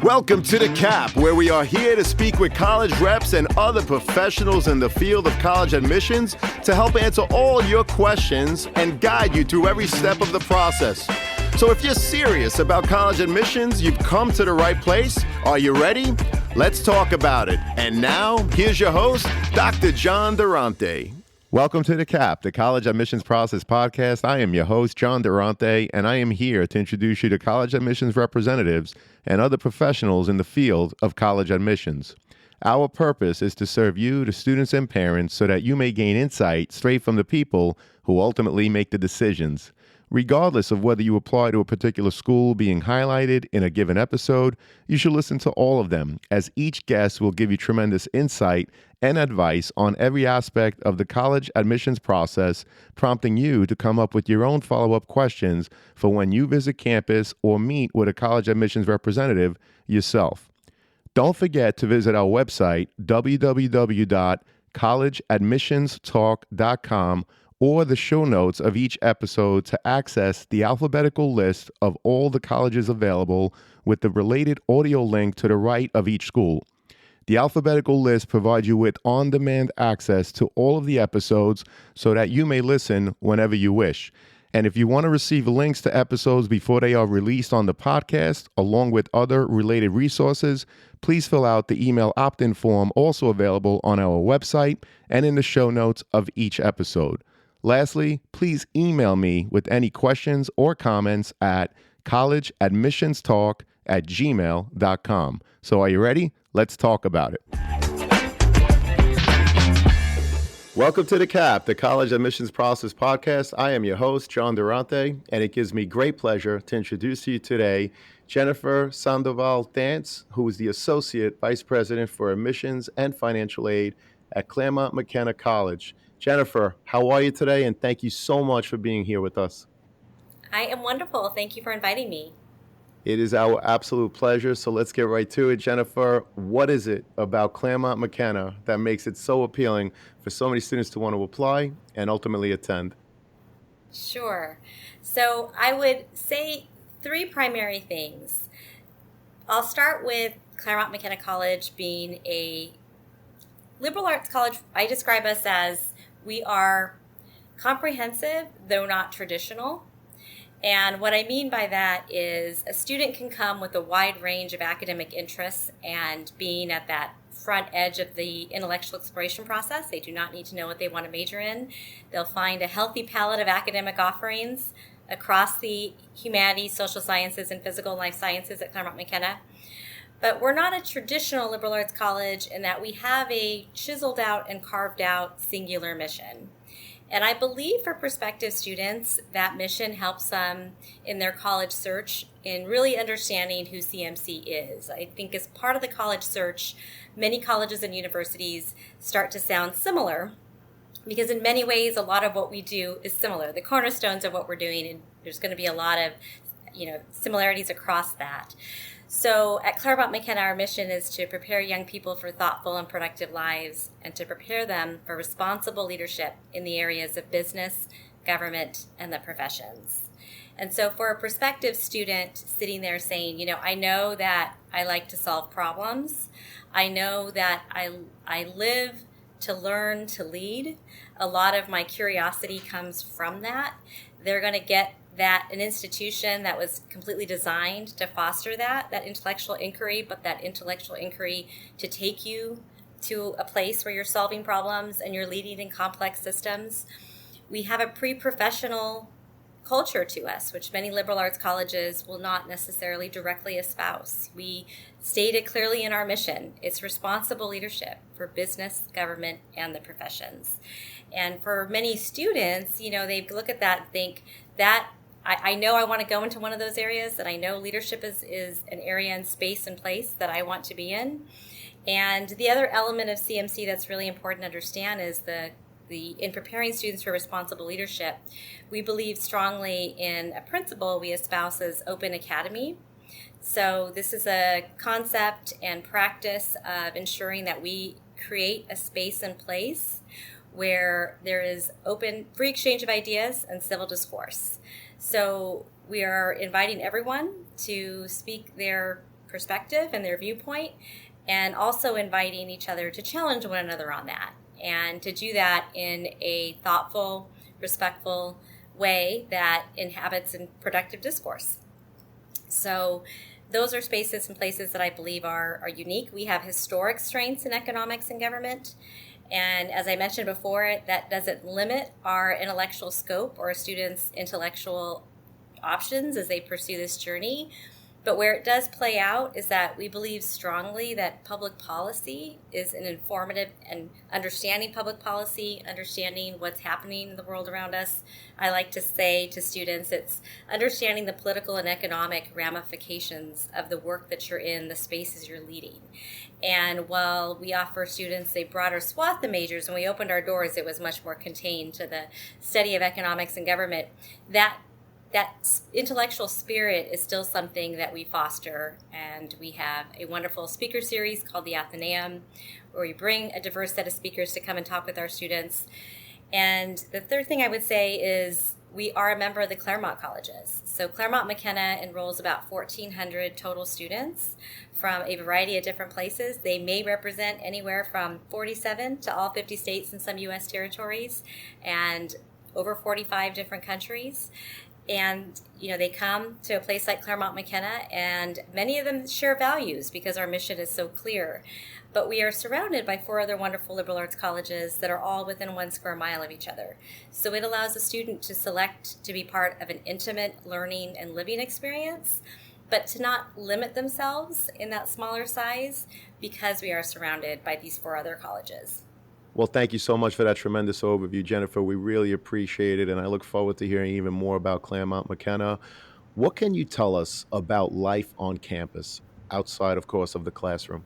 Welcome to The Cap, where we are here to speak with college reps and other professionals in the field of college admissions to help answer all your questions and guide you through every step of the process. So if you're serious about college admissions, you've come to the right place. Are you ready? Let's talk about it. And now, here's your host, Dr. John Durante. Welcome to The Cap, the College Admissions Process Podcast. I am your host, John Durante, and I am here to introduce you to college admissions representatives and other professionals in the field of college admissions. Our purpose is to serve you, the students and parents, so that you may gain insight straight from the people who ultimately make the decisions. Regardless of whether you apply to a particular school being highlighted in a given episode, you should listen to all of them, as each guest will give you tremendous insight and advice on every aspect of the college admissions process, prompting you to come up with your own follow-up questions for when you visit campus or meet with a college admissions representative yourself. Don't forget to visit our website, www.collegeadmissionstalk.com, or the show notes of each episode to access the alphabetical list of all the colleges available with the related audio link to the right of each school. The alphabetical list provides you with on-demand access to all of the episodes so that you may listen whenever you wish. And if you want to receive links to episodes before they are released on the podcast, along with other related resources, please fill out the email opt-in form also available on our website and in the show notes of each episode. Lastly, please email me with any questions or comments at collegeadmissionstalk@gmail.com. So are you ready? Let's talk about it. Welcome to The Cap, the College Admissions Process Podcast. I am your host, John Durante, and it gives me great pleasure to introduce to you today Jennifer Sandoval-Dance, who is the Associate Vice President for Admissions and Financial Aid at Claremont McKenna College. Jennifer, how are you today? And thank you so much for being here with us. I am wonderful. Thank you for inviting me. It is our absolute pleasure. So let's get right to it. Jennifer, what is it about Claremont McKenna that makes it so appealing for so many students to want to apply and ultimately attend? Sure. So I would say three primary things. I'll start with Claremont McKenna College being a liberal arts college. I describe us as we are comprehensive, though not traditional. And what I mean by that is a student can come with a wide range of academic interests, and being at that front edge of the intellectual exploration process, they do not need to know what they want to major in. They'll find a healthy palette of academic offerings across the humanities, social sciences, and physical and life sciences at Claremont McKenna. But we're not a traditional liberal arts college in that we have a chiseled out and carved out singular mission. And I believe for prospective students, that mission helps them in their college search in really understanding who CMC is. I think as part of the college search, many colleges and universities start to sound similar because in many ways, a lot of what we do is similar. The cornerstones of what we're doing, and there's going to be a lot of similarities across that. So at Claremont McKenna, our mission is to prepare young people for thoughtful and productive lives and to prepare them for responsible leadership in the areas of business, government, and the professions. And so for a prospective student sitting there saying, I know that I like to solve problems. I know that I live to learn to lead. A lot of my curiosity comes from that. They're going to get that an institution that was completely designed to foster that intellectual inquiry, but that intellectual inquiry to take you to a place where you're solving problems and you're leading in complex systems. We have a pre-professional culture to us, which many liberal arts colleges will not necessarily directly espouse. We stated clearly in our mission, it's responsible leadership for business, government, and the professions. And for many students, they look at that and think that I know I want to go into one of those areas, and I know leadership is an area and space and place that I want to be in. And the other element of CMC that's really important to understand is in preparing students for responsible leadership, we believe strongly in a principle we espouse as open academy. So this is a concept and practice of ensuring that we create a space and place where there is open, free exchange of ideas and civil discourse. So we are inviting everyone to speak their perspective and their viewpoint, and also inviting each other to challenge one another on that, and to do that in a thoughtful, respectful way that inhabits in productive discourse. So those are spaces and places that I believe are unique. We have historic strengths in economics and government. And as I mentioned before, that doesn't limit our intellectual scope or students' intellectual options as they pursue this journey. But where it does play out is that we believe strongly that public policy is an informative, and understanding public policy, understanding what's happening in the world around us. I like to say to students, it's understanding the political and economic ramifications of the work that you're in, the spaces you're leading. And while we offer students a broader swath of majors, when we opened our doors, it was much more contained to the study of economics and government. That intellectual spirit is still something that we foster, and we have a wonderful speaker series called the Athenaeum, where we bring a diverse set of speakers to come and talk with our students. And the third thing I would say is we are a member of the Claremont colleges. So Claremont McKenna enrolls about 1,400 total students from a variety of different places. They may represent anywhere from 47 to all 50 states and some U.S. territories, and over 45 different countries. And, they come to a place like Claremont McKenna, and many of them share values because our mission is so clear. But we are surrounded by 4 other wonderful liberal arts colleges that are all within 1 square mile of each other. So it allows a student to select to be part of an intimate learning and living experience, but to not limit themselves in that smaller size because we are surrounded by these 4 other colleges. Well, thank you so much for that tremendous overview, Jennifer. We really appreciate it, and I look forward to hearing even more about Claremont McKenna. What can you tell us about life on campus outside, of course, of the classroom?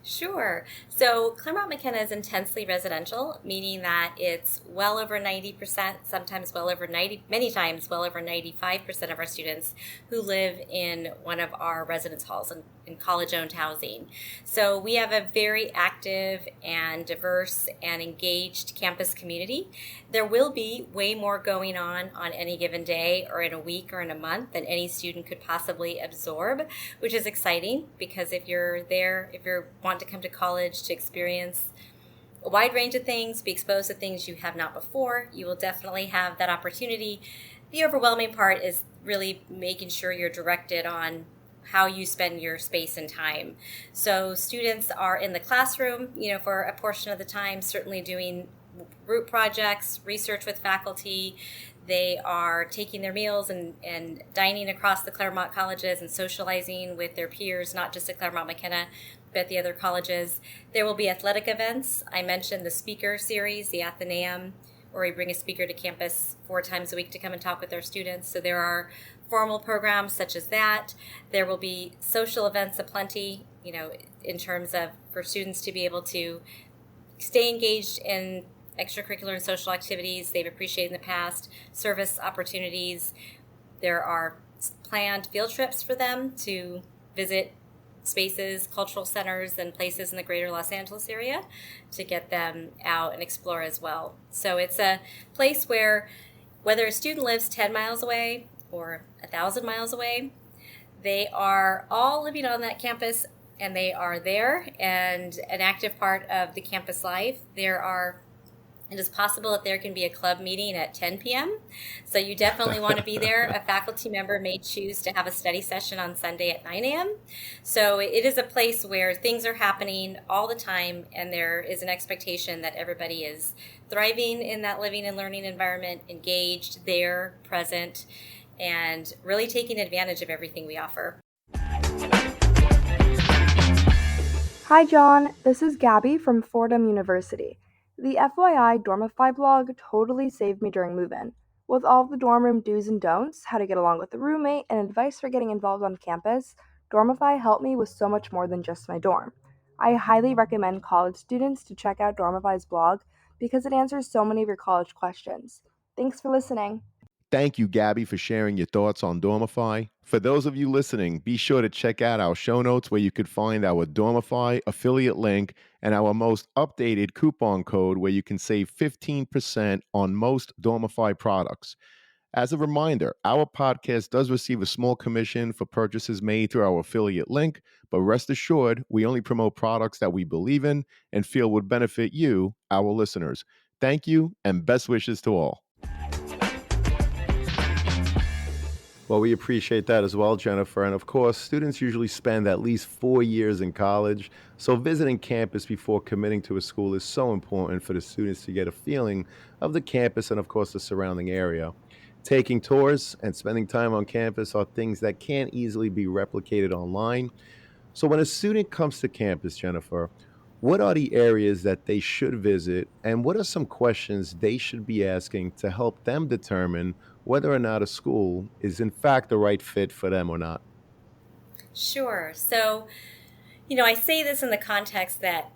Sure. So Claremont McKenna is intensely residential, meaning that it's well over 90%, sometimes well over 90, many times well over 95% of our students who live in one of our residence halls in college-owned housing. So we have a very active and diverse and engaged campus community. There will be way more going on any given day or in a week or in a month than any student could possibly absorb, which is exciting because if you're there, if you want to come to college to experience a wide range of things, be exposed to things you have not before, you will definitely have that opportunity. The overwhelming part is really making sure you're directed on how you spend your space and time. So students are in the classroom, for a portion of the time, certainly doing group projects, research with faculty. They are taking their meals and dining across the Claremont colleges and socializing with their peers, not just at Claremont McKenna, but at the other colleges. There will be athletic events. I mentioned the speaker series, the Athenaeum, where we bring a speaker to campus 4 times a week to come and talk with our students. So there are formal programs such as that. There will be social events aplenty, in terms of for students to be able to stay engaged in extracurricular and social activities they've appreciated in the past, service opportunities. There are planned field trips for them to visit spaces, cultural centers, and places in the greater Los Angeles area to get them out and explore as well. So it's a place where whether a student lives 10 miles away or 1,000 miles away, they are all living on that campus and they are there and an active part of the campus life. It is possible that there can be a club meeting at 10 p.m. So you definitely want to be there. A faculty member may choose to have a study session on Sunday at 9 a.m. So it is a place where things are happening all the time, and there is an expectation that everybody is thriving in that living and learning environment, engaged, there, present, and really taking advantage of everything we offer. Hi, John. This is Gabby from Fordham University. The FYI Dormify blog totally saved me during move-in. With all the dorm room do's and don'ts, how to get along with a roommate, and advice for getting involved on campus, Dormify helped me with so much more than just my dorm. I highly recommend college students to check out Dormify's blog because it answers so many of your college questions. Thanks for listening. Thank you, Gabby, for sharing your thoughts on Dormify. For those of you listening, be sure to check out our show notes where you could find our Dormify affiliate link and our most updated coupon code where you can save 15% on most Dormify products. As a reminder, our podcast does receive a small commission for purchases made through our affiliate link, but rest assured, we only promote products that we believe in and feel would benefit you, our listeners. Thank you, and best wishes to all. Well, we appreciate that as well, Jennifer. And of course, students usually spend at least 4 years in college. So visiting campus before committing to a school is so important for the students to get a feeling of the campus and, of course, the surrounding area. Taking tours and spending time on campus are things that can't easily be replicated online. So when a student comes to campus, Jennifer, what are the areas that they should visit, and what are some questions they should be asking to help them determine whether or not a school is in fact the right fit for them or not? Sure. So, I say this in the context that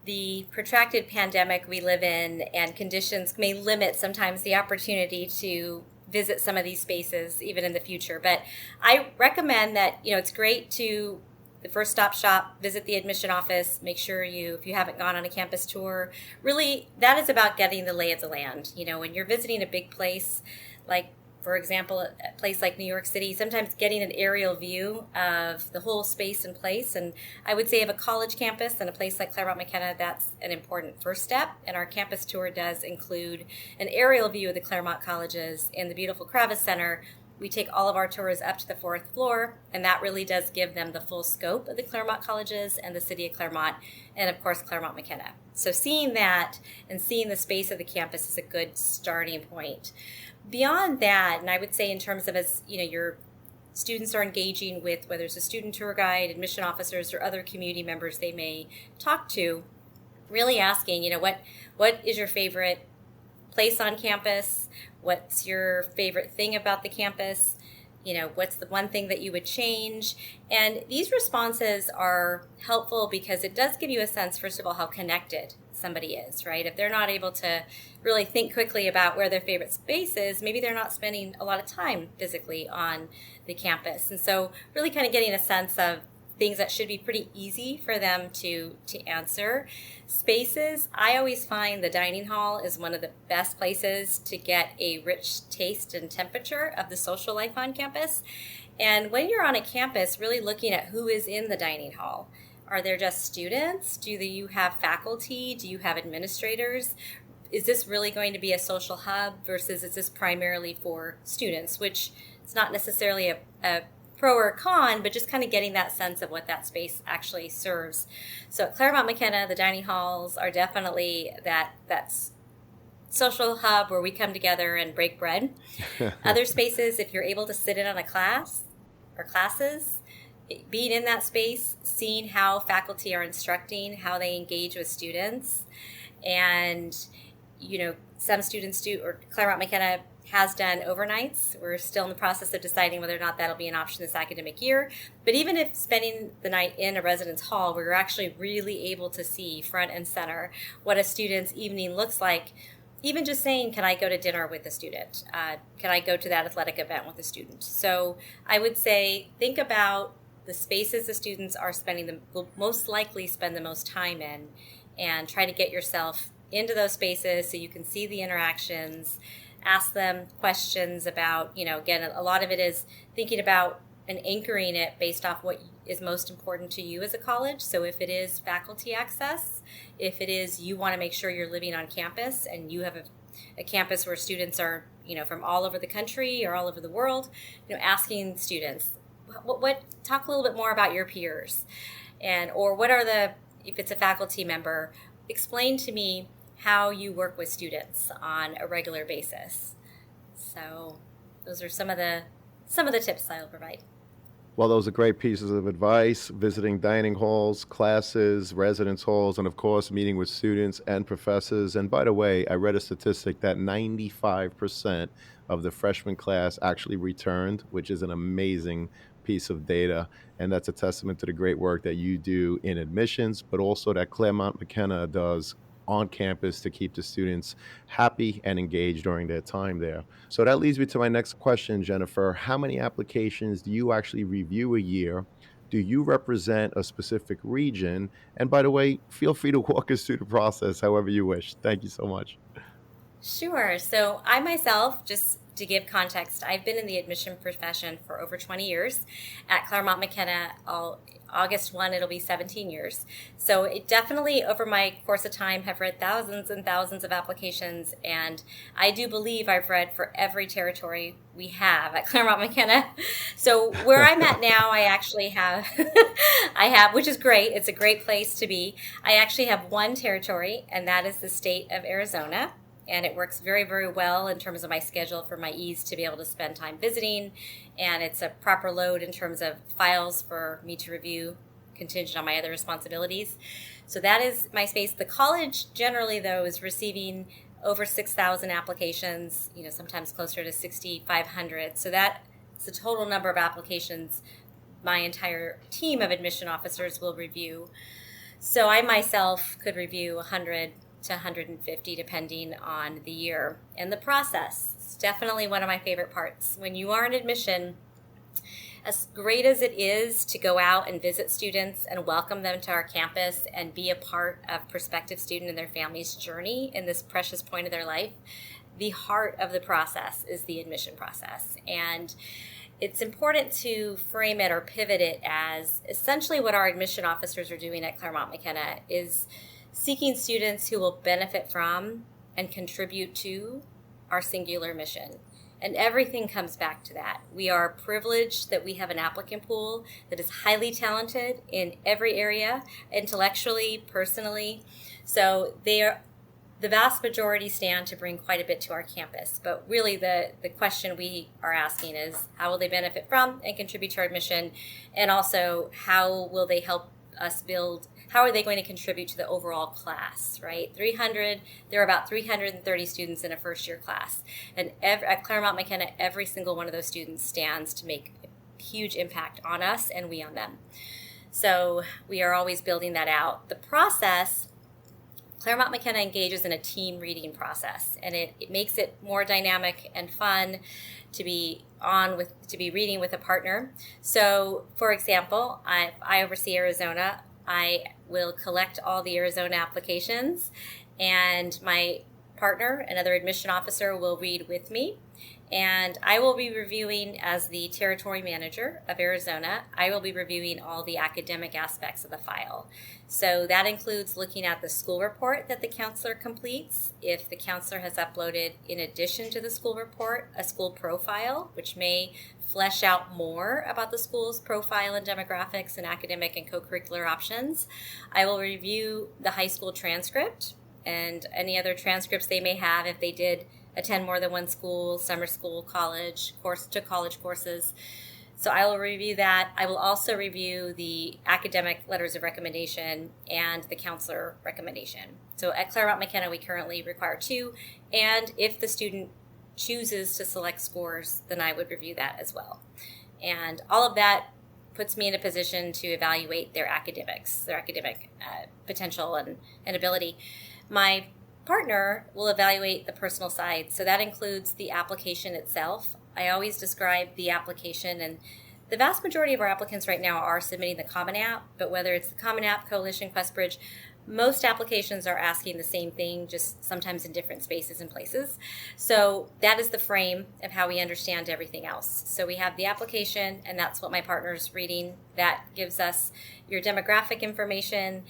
the protracted pandemic we live in and conditions may limit sometimes the opportunity to visit some of these spaces even in the future. But I recommend that, it's great to the first stop shop, visit the admission office, make sure if you haven't gone on a campus tour, really that is about getting the lay of the land. When you're visiting a big place, like for example, a place like New York City, sometimes getting an aerial view of the whole space and place. And I would say of a college campus and a place like Claremont, McKenna, that's an important first step. And our campus tour does include an aerial view of the Claremont colleges and the beautiful Kravis Center. We take all of our tours up to the 4th floor, and that really does give them the full scope of the Claremont colleges and the city of Claremont, and of course Claremont McKenna. So seeing that and seeing the space of the campus is a good starting point. Beyond that, and I would say in terms of as your students are engaging with whether it's a student tour guide, admission officers, or other community members they may talk to, really asking, what is your favorite place on campus? What's your favorite thing about the campus? What's the one thing that you would change? And these responses are helpful because it does give you a sense, first of all, how connected somebody is, right? If they're not able to really think quickly about where their favorite space is, maybe they're not spending a lot of time physically on the campus. And so really kind of getting a sense of things that should be pretty easy for them to answer. Spaces, I always find the dining hall is one of the best places to get a rich taste and temperature of the social life on campus. And when you're on a campus, really looking at who is in the dining hall. Are there just students? Do you have faculty? Do you have administrators? Is this really going to be a social hub versus is this primarily for students, which is not necessarily a pro or con, but just kind of getting that sense of what that space actually serves. So at Claremont McKenna, the dining halls are definitely that's social hub where we come together and break bread. Other spaces, if you're able to sit in on a class or classes, being in that space, seeing how faculty are instructing, how they engage with students, and some students do, or Claremont McKenna has done overnights. We're still in the process of deciding whether or not that'll be an option this academic year. But even if spending the night in a residence hall, we're actually really able to see front and center what a student's evening looks like. Even just saying, can I go to dinner with a student? Can I go to that athletic event with a student? So I would say, think about the spaces the students are will most likely spend the most time in, and try to get yourself into those spaces so you can see the interactions, ask them questions about, again, a lot of it is thinking about and anchoring it based off what is most important to you as a college. So if it is faculty access, if it is you want to make sure you're living on campus and you have a campus where students are, from all over the country or all over the world, asking students, what talk a little bit more about your peers, or what are if it's a faculty member, explain to me how you work with students on a regular basis. So those are some of the tips I'll provide. Well, those are great pieces of advice: visiting dining halls, classes, residence halls, and of course, meeting with students and professors. And by the way, I read a statistic that 95% of the freshman class actually returned, which is an amazing piece of data. And that's a testament to the great work that you do in admissions, but also that Claremont McKenna does on campus to keep the students happy and engaged during their time there. So that leads me to my next question, Jennifer. How many applications do you actually review a year? Do you represent a specific region? And by the way, feel free to walk us through the process however you wish. Thank you so much. Sure. So I myself, just to give context, I've been in the admission profession for over 20 years. At Claremont McKenna, August 1, it'll be 17 years. So it definitely, over my course of time, have read thousands and thousands of applications, and I do believe I've read for every territory we have at Claremont McKenna. So where I'm at now, I actually have, which is great. It's a great place to be. I actually have one territory, and that is the state of Arizona. And it works very, very well in terms of my schedule for my ease to be able to spend time visiting. And it's a proper load in terms of files for me to review, contingent on my other responsibilities. So that is my space. The college generally, though, is receiving over 6,000 applications, sometimes closer to 6,500. So that's the total number of applications my entire team of admission officers will review. So I myself could review 100 to 150 depending on the year. And the process is definitely one of my favorite parts. When you are in admission, as great as it is to go out and visit students and welcome them to our campus and be a part of prospective student and their family's journey in this precious point of their life, the heart of the process is the admission process. And it's important to frame it or pivot it as essentially what our admission officers are doing at Claremont McKenna is seeking students who will benefit from and contribute to our singular mission. And everything comes back to that. We are privileged that we have an applicant pool that is highly talented in every area, intellectually, personally. So the vast majority stand to bring quite a bit to our campus. But really the question we are asking is how will they benefit from and contribute to our mission? And also how will they help us build, how are they going to contribute to the overall class, right? There are about 330 students in a first year class. And at Claremont McKenna, every single one of those students stands to make a huge impact on us and we on them. So we are always building that out. The process, Claremont McKenna engages in a team reading process, and it makes it more dynamic and fun to be reading with a partner. So, for example, I oversee Arizona. I will collect all the Arizona applications, and my partner, another admission officer, will read with me. And I will be reviewing, as the territory manager of Arizona, I will be reviewing all the academic aspects of the file. So that includes looking at the school report that the counselor completes. If the counselor has uploaded, in addition to the school report, a school profile, which may flesh out more about the school's profile and demographics and academic and co-curricular options. I will review the high school transcript and any other transcripts they may have if they did attend more than one school, summer school, college courses. So I will review that. I will also review the academic letters of recommendation and the counselor recommendation. So at Claremont McKenna, we currently require 2. And if the student chooses to select scores, then I would review that as well. And all of that puts me in a position to evaluate their academic potential and ability. My partner will evaluate the personal side. So that includes the application itself. I always describe the application, and the vast majority of our applicants right now are submitting the Common App, but whether it's the Common App, Coalition, QuestBridge, most applications are asking the same thing, just sometimes in different spaces and places. So that is the frame of how we understand everything else. So we have the application, and that's what my partner's reading. That gives us your demographic information.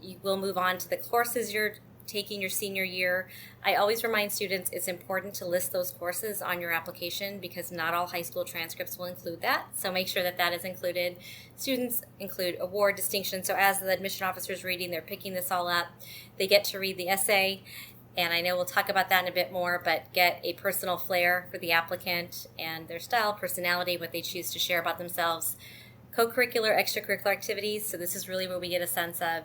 You will move on to the courses you're taking your senior year. I always remind students it's important to list those courses on your application because not all high school transcripts will include that. So make sure that is included. Students include award, distinction. So as the admission officer is reading, they're picking this all up. They get to read the essay, and I know we'll talk about that in a bit more, but get a personal flair for the applicant and their style, personality, what they choose to share about themselves. Co-curricular, extracurricular activities. So this is really where we get a sense of,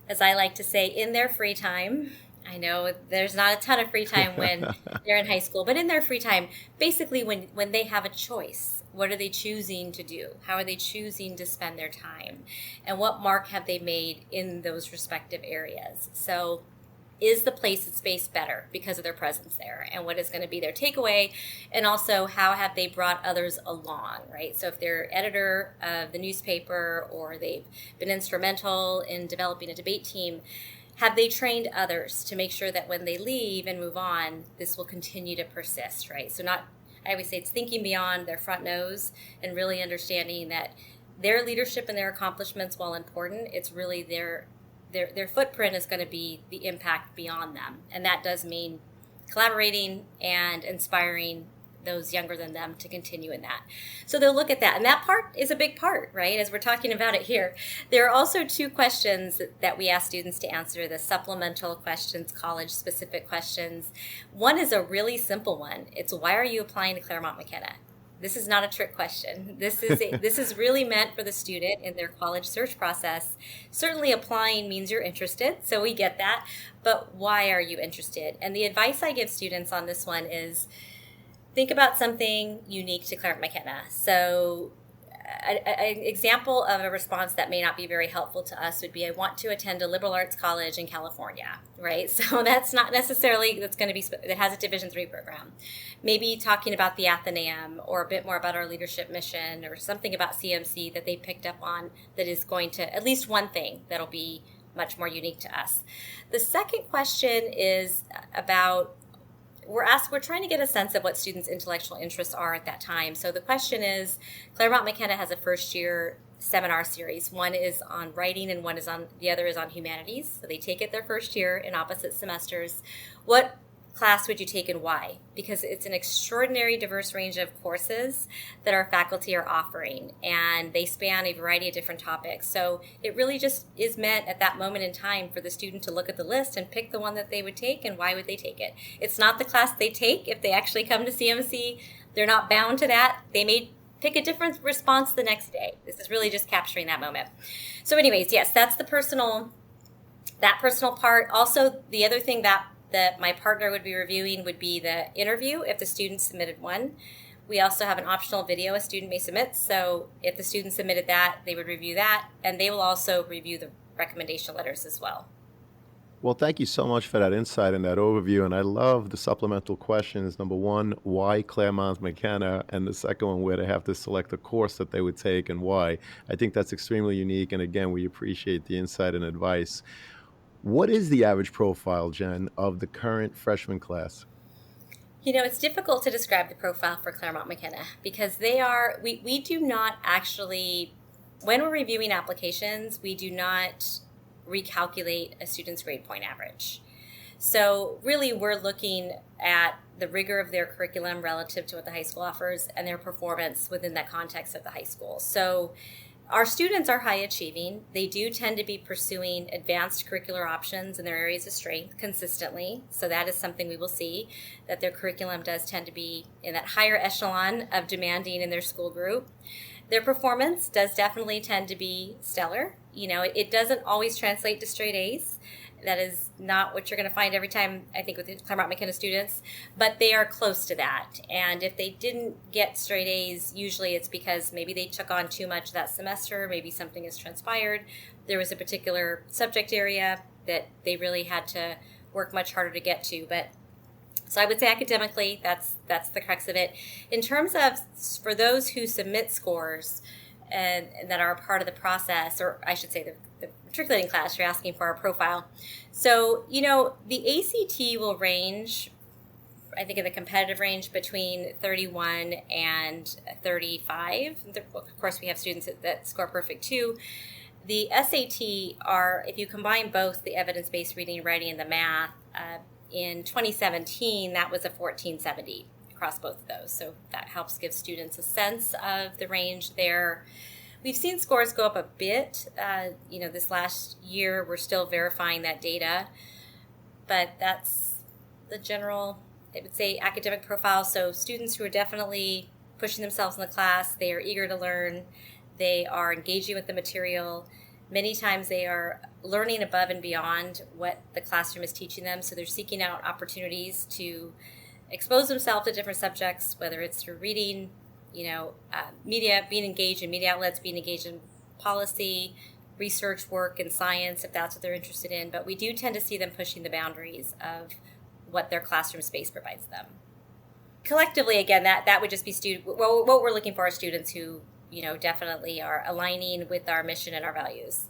as I like to say, in their free time. I know there's not a ton of free time when they're in high school, but in their free time, basically when they have a choice, what are they choosing to do? How are they choosing to spend their time? And what mark have they made in those respective areas? So is the place and space better because of their presence there? And what is going to be their takeaway? And also, how have they brought others along, right? So if they're editor of the newspaper or they've been instrumental in developing a debate team, have they trained others to make sure that when they leave and move on, this will continue to persist, right? So I always say it's thinking beyond their front nose and really understanding that their leadership and their accomplishments, while important, it's really their footprint is going to be the impact beyond them. And that does mean collaborating and inspiring those younger than them to continue in that. So they'll look at that. And that part is a big part, right? As we're talking about it here. There are also 2 questions that we ask students to answer, the supplemental questions, college-specific questions. One is a really simple one. It's, why are you applying to Claremont McKenna? This is not a trick question. This is really meant for the student in their college search process. Certainly applying means you're interested, so we get that. But why are you interested? And the advice I give students on this one is, think about something unique to Claremont McKenna. So an example of a response that may not be very helpful to us would be, I want to attend a liberal arts college in California, right? So that's not necessarily, that has a Division III program. Maybe talking about the Athenaeum, or a bit more about our leadership mission, or something about CMC that they picked up on that is going to, at least one thing that'll be much more unique to us. The second question is about, we're trying to get a sense of what students' intellectual interests are at that time. So the question is, Claremont McKenna has a first-year seminar series. One is on writing and the other is on humanities. So they take it their first year in opposite semesters. What class would you take and why? Because it's an extraordinary diverse range of courses that our faculty are offering, and they span a variety of different topics. So it really just is meant at that moment in time for the student to look at the list and pick the one that they would take, and why would they take it. It's not the class they take if they actually come to CMC. They're not bound to that. They may pick a different response the next day. This is really just capturing that moment. So anyways, yes, that's that personal part. Also, the other thing that my partner would be reviewing would be the interview if the student submitted one. We also have an optional video a student may submit. So if the student submitted that, they would review that, and they will also review the recommendation letters as well. Well, thank you so much for that insight and that overview. And I love the supplemental questions. Number 1, why Claremont McKenna? And the second one, where they have to select a course that they would take and why. I think that's extremely unique. And again, we appreciate the insight and advice. What is the average profile, Jen, of the current freshman class? It's difficult to describe the profile for Claremont McKenna because we do not actually, when we're reviewing applications, we do not recalculate a student's grade point average. So really we're looking at the rigor of their curriculum relative to what the high school offers and their performance within that context of the high school. So our students are high achieving. They do tend to be pursuing advanced curricular options in their areas of strength consistently. So that is something we will see, that their curriculum does tend to be in that higher echelon of demanding in their school group. Their performance does definitely tend to be stellar. It doesn't always translate to straight A's. That is not what you're going to find every time, I think, with the Claremont McKenna students, but they are close to that. And if they didn't get straight A's, usually it's because maybe they took on too much that semester, maybe something has transpired. There was a particular subject area that they really had to work much harder to get to. So I would say academically, that's the crux of it. In terms of, for those who submit scores and that are a part of the process, or I should say the matriculating class, you're asking for our profile. So, the ACT will range, I think in the competitive range, between 31 and 35. Of course, we have students that score perfect too. The SAT are, if you combine both the evidence-based reading, writing, and the math, in 2017, that was a 1470 across both of those. So that helps give students a sense of the range there. We've seen scores go up a bit. This last year, we're still verifying that data. But that's the general, I would say, academic profile. So students who are definitely pushing themselves in the class, they are eager to learn, they are engaging with the material. Many times they are learning above and beyond what the classroom is teaching them. So they're seeking out opportunities to expose themselves to different subjects, whether it's through reading, media, being engaged in media outlets, being engaged in policy, research work, and science, if that's what they're interested in. But we do tend to see them pushing the boundaries of what their classroom space provides them. Collectively, again, that would just be what we're looking for are students who, definitely are aligning with our mission and our values.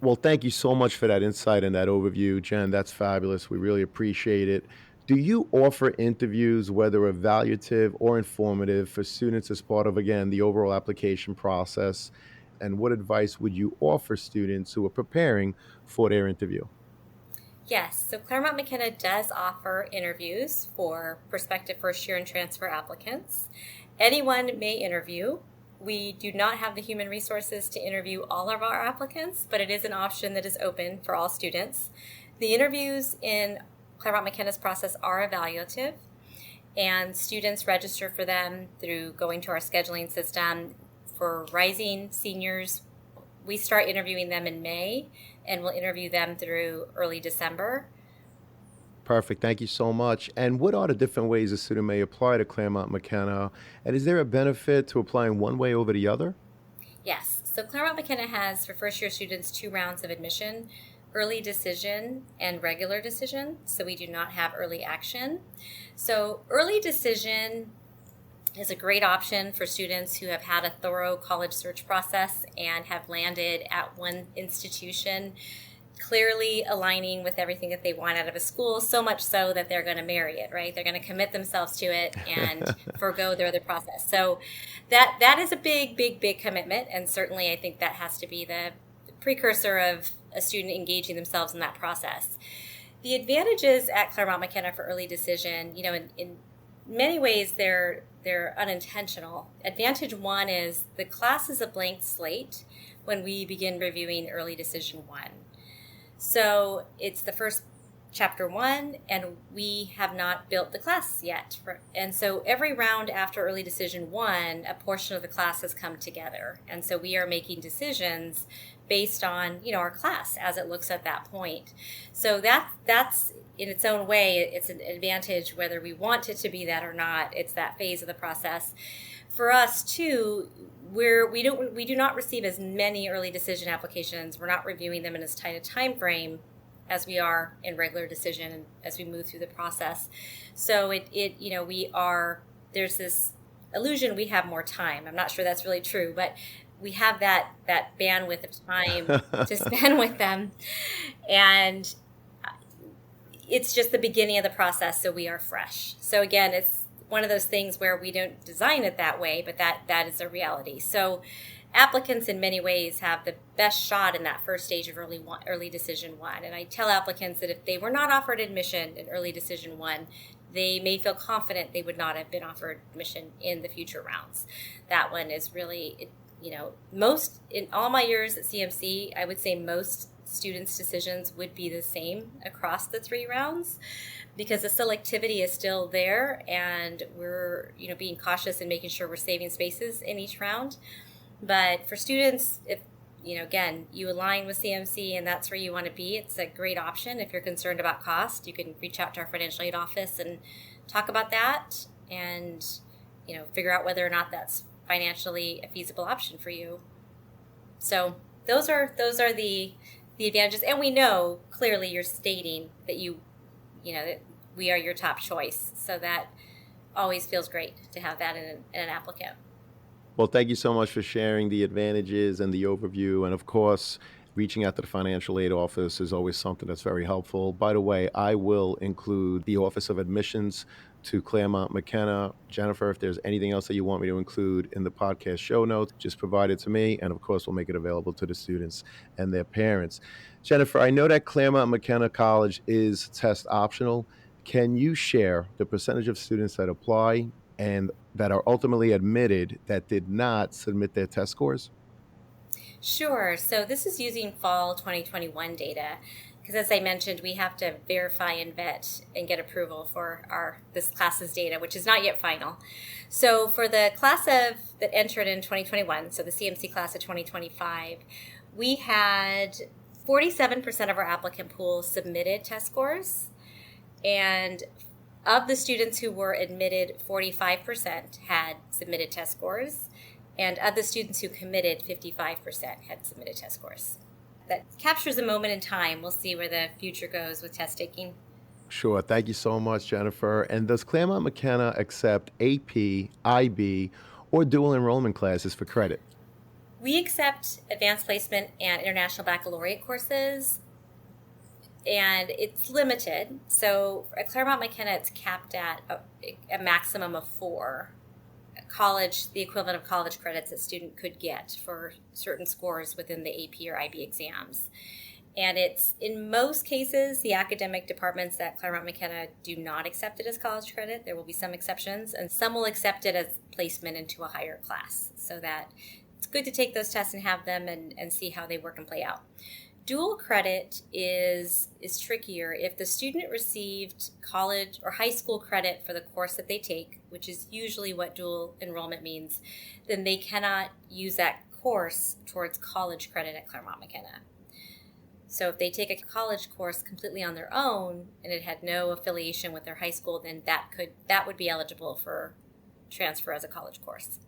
Well, thank you so much for that insight and that overview, Jen. That's fabulous. We really appreciate it. Do you offer interviews, whether evaluative or informative, for students as part of, again, the overall application process? And what advice would you offer students who are preparing for their interview? Yes, so Claremont McKenna does offer interviews for prospective first year and transfer applicants. Anyone may interview. We do not have the human resources to interview all of our applicants, but it is an option that is open for all students. The interviews in Claremont McKenna's process are evaluative, and students register for them through going to our scheduling system. For rising seniors, we start interviewing them in May, and we'll interview them through early December. Perfect. Thank you so much. And what are the different ways a student may apply to Claremont McKenna? And is there a benefit to applying one way over the other? Yes, so Claremont McKenna has, for first year students, 2 rounds of admission: early decision and regular decision. So we do not have early action. So early decision is a great option for students who have had a thorough college search process and have landed at one institution, clearly aligning with everything that they want out of a school, so much so that they're going to marry it, right? They're going to commit themselves to it and forego their other process. So that is a big commitment, and certainly I think that has to be the precursor of a student engaging themselves in that process. The advantages at Claremont McKenna for early decision, in many ways they're unintentional. Advantage one is the class is a blank slate when we begin reviewing early decision one. So it's the first chapter one, and we have not built the class yet. And so every round after early decision one, a portion of the class has come together. And so we are making decisions based on, our class as it looks at that point. So that's in its own way, it's an advantage whether we want it to be that or not. It's that phase of the process. For us too, we do not receive as many early decision applications. We're not reviewing them in as tight a time frame as we are in regular decision as we move through the process. So there's this illusion we have more time. I'm not sure that's really true, but we have that bandwidth of time to spend with them. And it's just the beginning of the process, so we are fresh. So again, it's one of those things where we don't design it that way, but that is a reality. So applicants in many ways have the best shot in that first stage of early decision one. And I tell applicants that if they were not offered admission in early decision one, they may feel confident they would not have been offered admission in the future rounds. That one is really, most in all my years at CMC, I would say most students' decisions would be the same across the 3 rounds, because the selectivity is still there, and we're being cautious and making sure we're saving spaces in each round. But for students, if again, you align with CMC and that's where you want to be, it's a great option. If you're concerned about cost, you can reach out to our financial aid office and talk about that, and figure out whether or not that's financially a feasible option for you. So those are the advantages, and we know clearly you're stating that that we are your top choice. So that always feels great to have that in an applicant. Well, thank you so much for sharing the advantages and the overview. And of course, reaching out to the financial aid office is always something that's very helpful. By the way, I will include the Office of Admissions to Claremont McKenna. Jennifer, if there's anything else that you want me to include in the podcast show notes, just provide it to me. And of course, we'll make it available to the students and their parents. Jennifer, I know that Claremont McKenna College is test optional. Can you share the percentage of students that apply and that are ultimately admitted that did not submit their test scores? Sure. So this is using fall 2021 data, because as I mentioned, we have to verify and vet and get approval for this class's data, which is not yet final. So for the class that entered in 2021, so the CMC class of 2025, we had 47% of our applicant pool submitted test scores, and of the students who were admitted, 45% had submitted test scores, and of the students who committed, 55% had submitted test scores. That captures a moment in time. We'll see where the future goes with test taking. Sure. Thank you so much, Jennifer. And does Claremont McKenna accept AP, IB, or dual enrollment classes for credit? We accept advanced placement and international baccalaureate courses, and it's limited. So at Claremont McKenna, it's capped at a maximum of 4 college, the equivalent of college credits a student could get for certain scores within the AP or IB exams. And it's, in most cases, the academic departments at Claremont McKenna do not accept it as college credit. There will be some exceptions, and some will accept it as placement into a higher class. So that it's good to take those tests and have them and see how they work and play out. Dual credit is trickier. If the student received college or high school credit for the course that they take, which is usually what dual enrollment means, then they cannot use that course towards college credit at Claremont McKenna. So if they take a college course completely on their own and it had no affiliation with their high school, then that would be eligible for transfer as a college course.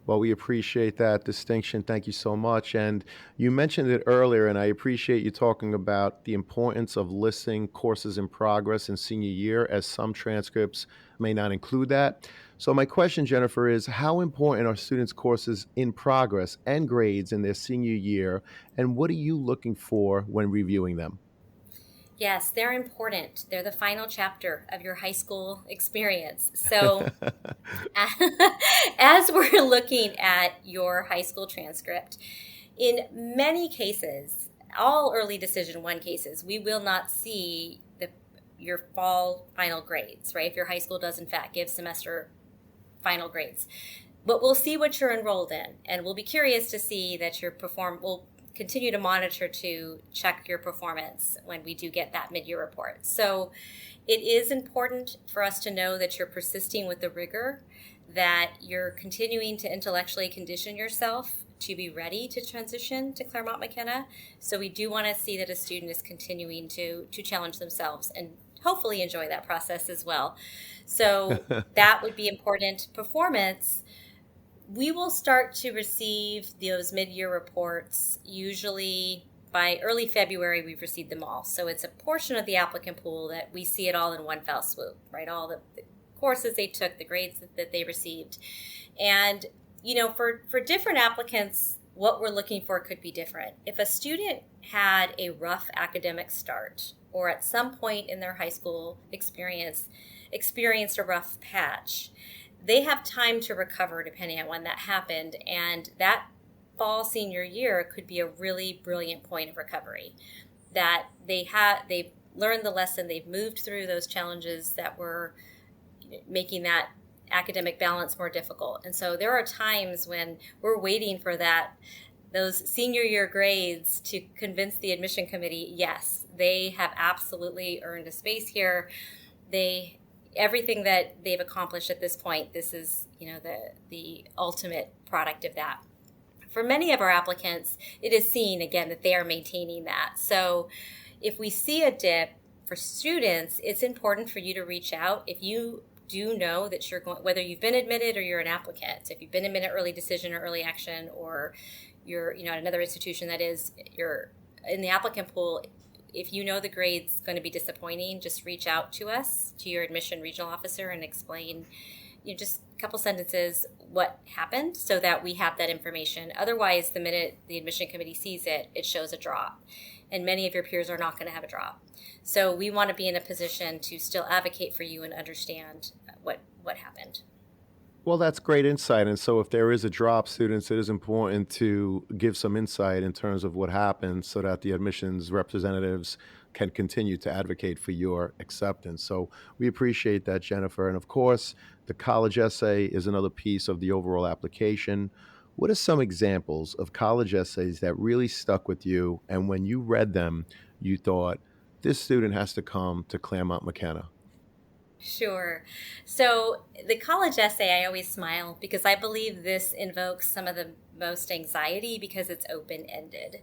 Well, we appreciate that distinction. Thank you so much. And you mentioned it earlier, and I appreciate you talking about the importance of listing courses in progress in senior year, as some transcripts may not include that. So my question, Jennifer, is how important are students' courses in progress and grades in their senior year, and what are you looking for when reviewing them? Yes, they're important. They're the final chapter of your high school experience. So as we're looking at your high school transcript, in many cases, all early decision 1 cases, we will not see your fall final grades, right? If your high school does in fact give semester final grades. But we'll see what you're enrolled in, and we'll be curious to see that we'll continue to monitor to check your performance when we do get that mid-year report. So it is important for us to know that you're persisting with the rigor, that you're continuing to intellectually condition yourself to be ready to transition to Claremont McKenna. So we do want to see that a student is continuing to challenge themselves and hopefully enjoy that process as well. So that would be important. Performance, we will start to receive those mid-year reports usually by early February. We've received them all. So it's a portion of the applicant pool that we see it all in one fell swoop, right? All the courses they took, the grades that they received. And, for different applicants, what we're looking for could be different. If a student had a rough academic start or at some point in their high school experience experienced a rough patch, they have time to recover depending on when that happened, and that fall senior year could be a really brilliant point of recovery. That they've learned the lesson, they've moved through those challenges that were making that academic balance more difficult. And so there are times when we're waiting for those senior year grades to convince the admission committee, yes, they have absolutely earned a space here. Everything that they've accomplished at this point, this is, the ultimate product of that. For many of our applicants, it is seen, again, that they are maintaining that. So if we see a dip for students, it's important for you to reach out. If you do know that you're going, whether you've been admitted or you're an applicant, so if you've been admitted early decision or early action, or you're, at another institution that is, you're in the applicant pool, if you know the grade's going to be disappointing, just reach out to us, to your admission regional officer, and explain, just a couple sentences what happened so that we have that information. Otherwise, the minute the admission committee sees it, it shows a drop. And many of your peers are not going to have a drop. So we want to be in a position to still advocate for you and understand what happened. Well, that's great insight. And so if there is a drop, students, it is important to give some insight in terms of what happened so that the admissions representatives can continue to advocate for your acceptance. So we appreciate that, Jennifer. And of course, the college essay is another piece of the overall application. What are some examples of college essays that really stuck with you, and when you read them, you thought, this student has to come to Claremont McKenna? Sure. So the college essay, I always smile because I believe this invokes some of the most anxiety because it's open-ended.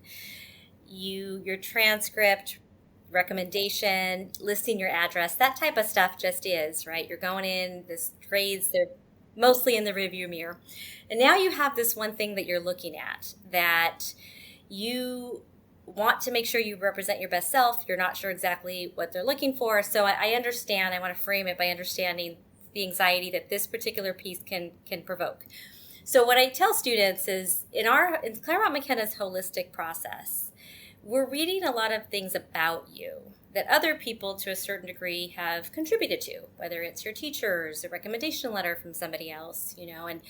Your transcript, recommendation, listing your address, that type of stuff just is, right? You're going in, this grades, they're mostly in the rearview mirror. And now you have this one thing that you're looking at, that you want to make sure you represent your best self. You're not sure exactly what they're looking for. So I understand, I want to frame it by understanding the anxiety that this particular piece can provoke. So what I tell students is in Claremont McKenna's holistic process, we're reading a lot of things about you that other people to a certain degree have contributed to, whether it's your teachers, a recommendation letter from somebody else, and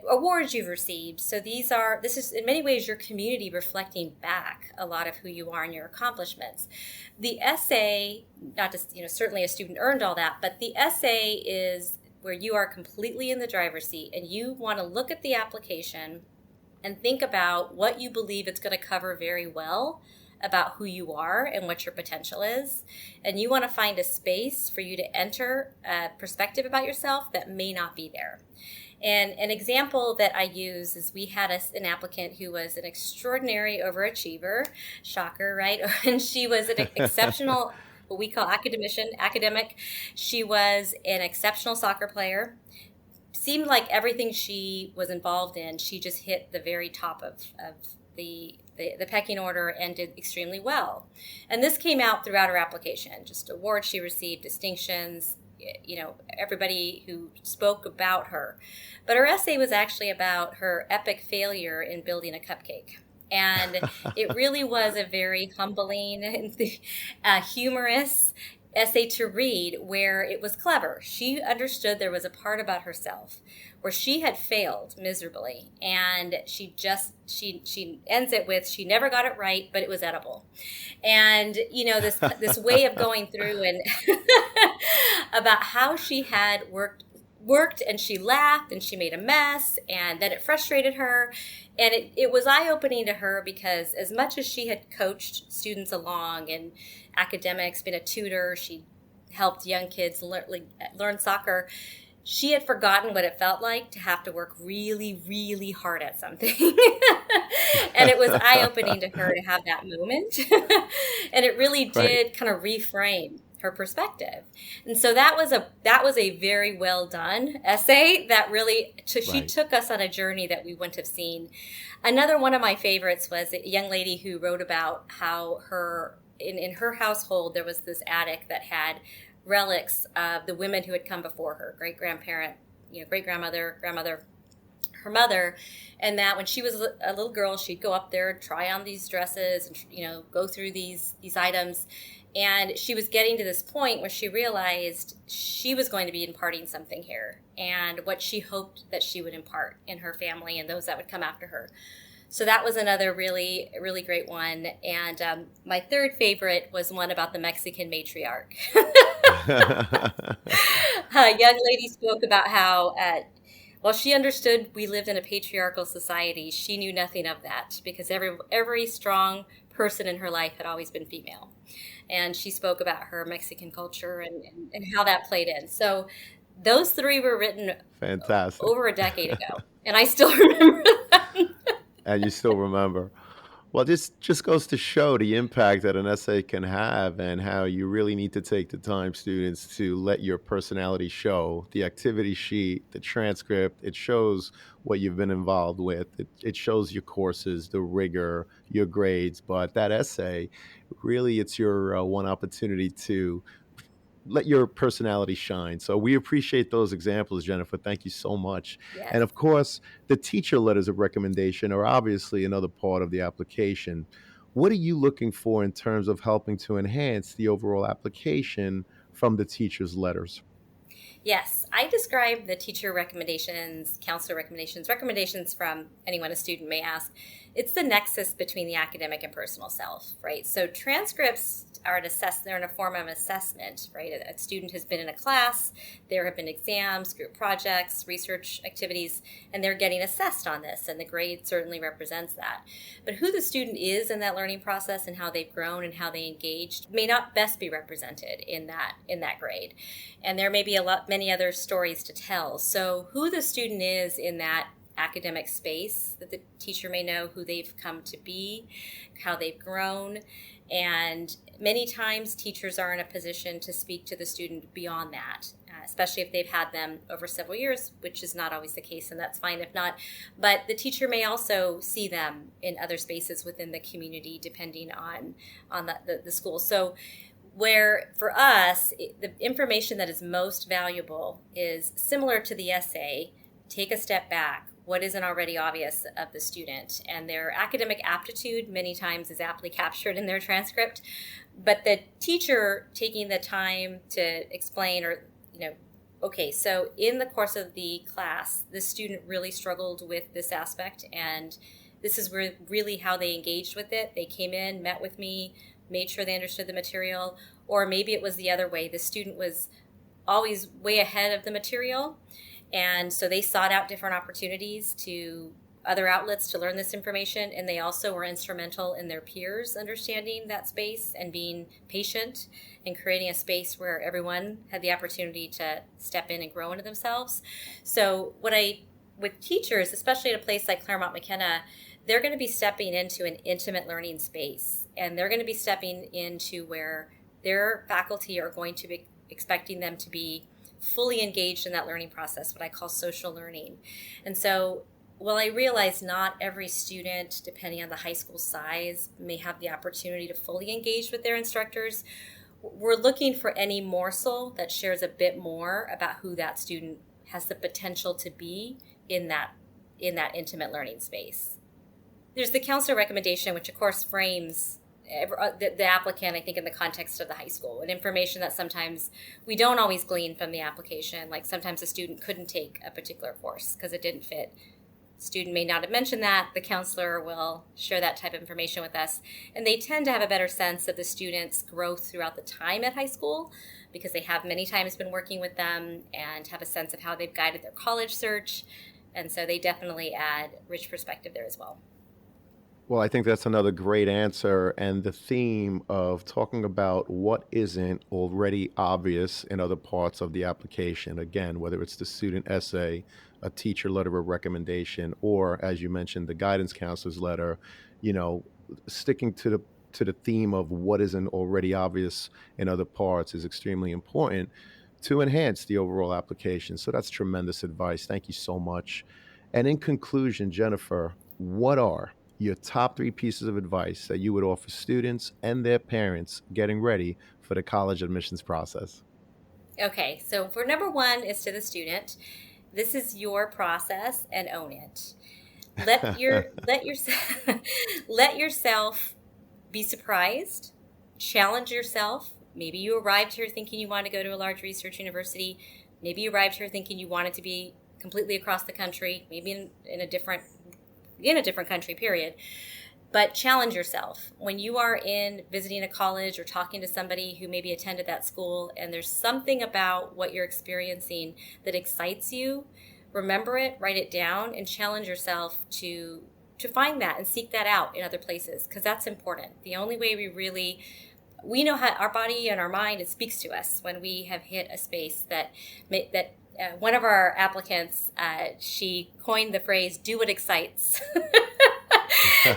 awards you've received. So this is in many ways your community reflecting back a lot of who you are and your accomplishments. The essay, not just, certainly a student earned all that, but the essay is where you are completely in the driver's seat and you want to look at the application and think about what you believe it's going to cover very well about who you are and what your potential is. And you want to find a space for you to enter a perspective about yourself that may not be there. And an example that I use is we had an applicant who was an extraordinary overachiever, shocker, right? And she was an exceptional, what we call academic. She was an exceptional soccer player. Seemed like everything she was involved in, she just hit the very top of the pecking order and did extremely well. And this came out throughout her application, just awards she received, distinctions, everybody who spoke about her. But her essay was actually about her epic failure in building a cupcake. And it really was a very humbling, humorous essay to read where it was clever. She understood there was a part about herself where she had failed miserably, and she ends it with she never got it right, but it was edible. And this way of going through and about how she had worked and she laughed and she made a mess and then it frustrated her. And it was eye-opening to her because as much as she had coached students along in academics, been a tutor, she helped young kids learn soccer, she had forgotten what it felt like to have to work really, really hard at something. And it was eye-opening to her to have that moment. And it really did kind of reframe her perspective. And so that was a very well done essay that really she took us on a journey that we wouldn't have seen. Another one of my favorites was a young lady who wrote about how in her household there was this attic that had relics of the women who had come before her, great-grandparent, great-grandmother, grandmother, her mother, and that when she was a little girl, she'd go up there, try on these dresses, and go through these items. And she was getting to this point where she realized she was going to be imparting something here and what she hoped that she would impart in her family and those that would come after her. So that was another really, really great one. And my third favorite was one about the Mexican matriarch. A young lady spoke about how while she understood we lived in a patriarchal society, she knew nothing of that because every strong person in her life had always been female. And she spoke about her Mexican culture and how that played in. So those three were written fantastic over a decade ago. And I still remember them. And you still remember. Well, this just goes to show the impact that an essay can have and how you really need to take the time, students, to let your personality show. The activity sheet, the transcript, it shows what you've been involved with. It shows your courses, the rigor, your grades. But that essay, really, it's your one opportunity to let your personality shine. So we appreciate those examples, Jennifer. Thank you so much. Yes. And of course, the teacher letters of recommendation are obviously another part of the application. What are you looking for in terms of helping to enhance the overall application from the teacher's letters? Yes, I describe the teacher recommendations, counselor recommendations from anyone a student may ask. It's the nexus between the academic and personal self, right? So transcripts are they're in a form of assessment, right? A student has been in a class, there have been exams, group projects, research activities, and they're getting assessed on this, and the grade certainly represents that. But who the student is in that learning process and how they've grown and how they engaged may not best be represented in that grade. And there may be many other stories to tell. So who the student is in that academic space, that the teacher may know who they've come to be, how they've grown. And many times teachers are in a position to speak to the student beyond that, especially if they've had them over several years, which is not always the case, and that's fine if not. But the teacher may also see them in other spaces within the community, depending on the school. So where for us, the information that is most valuable is similar to the essay. Take a step back. what isn't already obvious of the student. And their academic aptitude many times is aptly captured in their transcript. But the teacher taking the time to explain or, okay, so in the course of the class, the student really struggled with this aspect, and this is really how they engaged with it. They came in, met with me, made sure they understood the material, or maybe it was the other way. The student was always way ahead of the material, and so they sought out different opportunities to other outlets to learn this information, and they also were instrumental in their peers understanding that space and being patient and creating a space where everyone had the opportunity to step in and grow into themselves. So with teachers, especially at a place like Claremont McKenna, they're going to be stepping into an intimate learning space, and they're going to be stepping into where their faculty are going to be expecting them to be fully engaged in that learning process, what I call social learning. And so while I realize not every student, depending on the high school size, may have the opportunity to fully engage with their instructors, we're looking for any morsel that shares a bit more about who that student has the potential to be in that intimate learning space. There's the counselor recommendation, which of course frames the applicant, I think, in the context of the high school, and information that sometimes we don't always glean from the application. Like sometimes a student couldn't take a particular course because it didn't fit. Student may not have mentioned that. The counselor will share that type of information with us. And they tend to have a better sense of the student's growth throughout the time at high school because they have many times been working with them and have a sense of how they've guided their college search. And so they definitely add rich perspective there as well. Well, I think that's another great answer. And the theme of talking about what isn't already obvious in other parts of the application, again, whether it's the student essay, a teacher letter of recommendation, or as you mentioned, the guidance counselor's letter, sticking to the theme of what isn't already obvious in other parts is extremely important to enhance the overall application. So that's tremendous advice. Thank you so much. And in conclusion, Jennifer, what are your top 3 pieces of advice that you would offer students and their parents getting ready for the college admissions process? Okay, so for number 1 is to the student. This is your process and own it. Let yourself be surprised, challenge yourself. Maybe you arrived here thinking you wanted to go to a large research university. Maybe you arrived here thinking you wanted to be completely across the country, maybe in a different country, period. But challenge yourself. When you are visiting a college or talking to somebody who maybe attended that school and there's something about what you're experiencing that excites you, remember it, write it down, and challenge yourself to find that and seek that out in other places, because that's important. The only way we know how our body and our mind, it speaks to us when we have hit a space that one of our applicants, she coined the phrase, do what excites.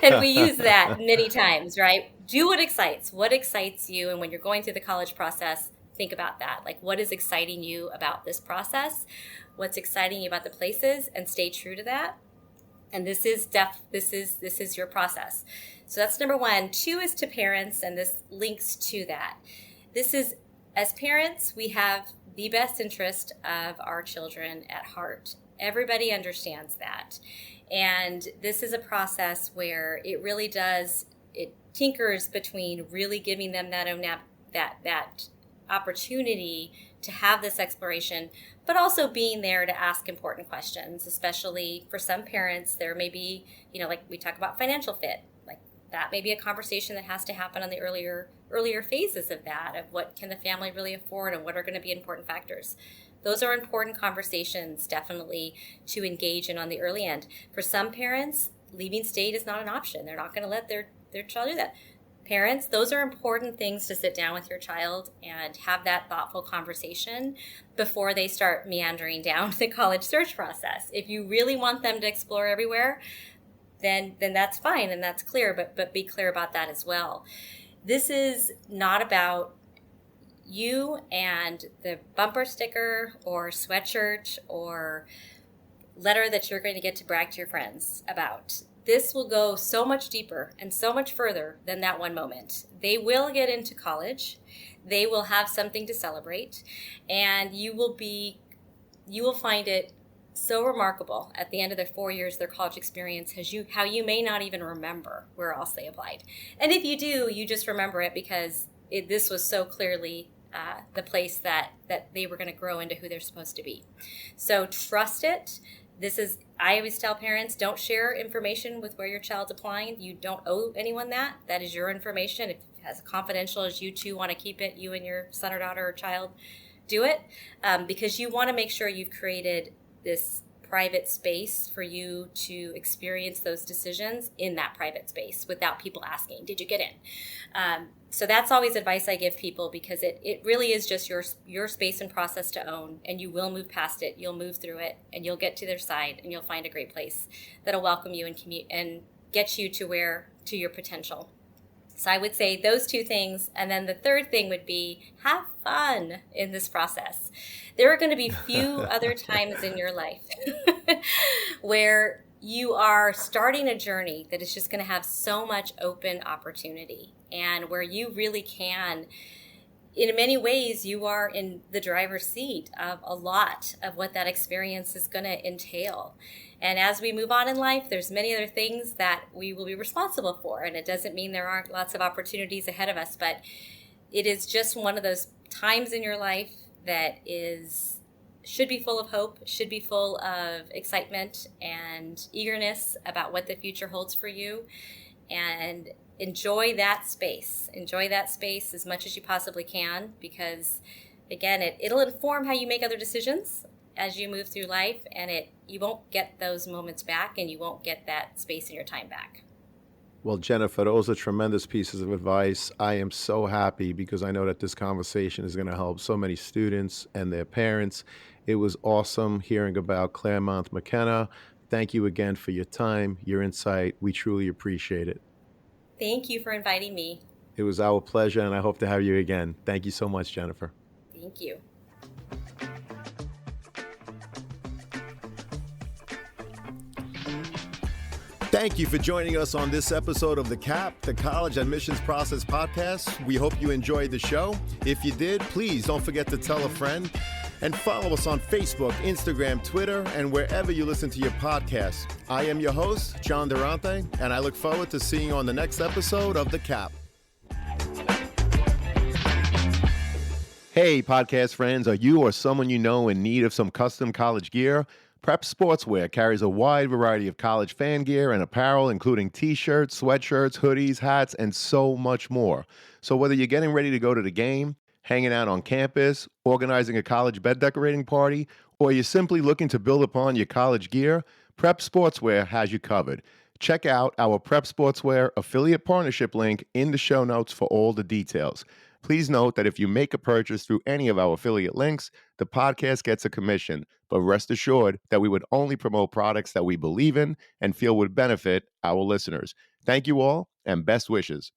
And we use that many times, right? Do what excites. What excites you? And when you're going through the college process, think about that. Like, what is exciting you about this process? What's exciting you about the places? And stay true to that. And this is your process. So that's number 1. 2 is to parents, and this links to that. This is, as parents, we have the best interest of our children at heart. Everybody understands that. And this is a process where it really it tinkers between really giving them that opportunity to have this exploration, but also being there to ask important questions, especially for some parents. There may be, like we talk about financial fit, like that may be a conversation that has to happen on the earlier phases of that, of what can the family really afford and what are going to be important factors. Those are important conversations, definitely, to engage in on the early end. For some parents, leaving state is not an option. They're not going to let their child do that. Parents, those are important things to sit down with your child and have that thoughtful conversation before they start meandering down the college search process. If you really want them to explore everywhere, then that's fine and that's clear, but be clear about that as well. This is not about you and the bumper sticker or sweatshirt or letter that you're going to get to brag to your friends about. This will go so much deeper and so much further than that one moment. They will get into college. They will have something to celebrate, and you will find it so remarkable at the end of their 4 years, their college experience, how you may not even remember where else they applied. And if you do, you just remember it because this was so clearly the place that they were going to grow into who they're supposed to be. So trust it. I always tell parents, don't share information with where your child's applying. You don't owe anyone that. That is your information. If as confidential as you two want to keep it, you and your son or daughter or child, do it, because you want to make sure you've created this private space for you to experience those decisions in that private space without people asking, did you get in? So that's always advice I give people, because it really is just your space and process to own, and you will move past it. You'll move through it, and you'll get to their side, and you'll find a great place that'll welcome you and get you to your potential. So I would say those two things. And then the third thing would be have fun in this process. There are going to be few other times in your life where you are starting a journey that is just going to have so much open opportunity, and where you really can, in many ways, you are in the driver's seat of a lot of what that experience is going to entail. And as we move on in life, there's many other things that we will be responsible for. And it doesn't mean there aren't lots of opportunities ahead of us, but it is just one of those times in your life that should be full of hope, should be full of excitement and eagerness about what the future holds for you. And enjoy that space. Enjoy that space as much as you possibly can, because, again, it'll inform how you make other decisions as you move through life, and you won't get those moments back, and you won't get that space in your time back. Well, Jennifer, those are tremendous pieces of advice. I am so happy because I know that this conversation is going to help so many students and their parents. It was awesome hearing about Claremont McKenna. Thank you again for your time, your insight. We truly appreciate it. Thank you for inviting me. It was our pleasure, and I hope to have you again. Thank you so much, Jennifer. Thank you. Thank you for joining us on this episode of the CAP, the College Admissions Process Podcast. We hope you enjoyed the show. If you did, please don't forget to tell a friend, and follow us on Facebook, Instagram, Twitter, and wherever you listen to your podcasts. I am your host, John Durante, and I look forward to seeing you on the next episode of the CAP. Hey, podcast friends, are you or someone you know in need of some custom college gear? Prep Sportswear carries a wide variety of college fan gear and apparel, including t-shirts, sweatshirts, hoodies, hats, and so much more. So whether you're getting ready to go to the game, hanging out on campus, organizing a college bed decorating party, or you're simply looking to build upon your college gear, Prep Sportswear has you covered. Check out our Prep Sportswear affiliate partnership link in the show notes for all the details. Please note that if you make a purchase through any of our affiliate links, the podcast gets a commission, but rest assured that we would only promote products that we believe in and feel would benefit our listeners. Thank you all, and best wishes.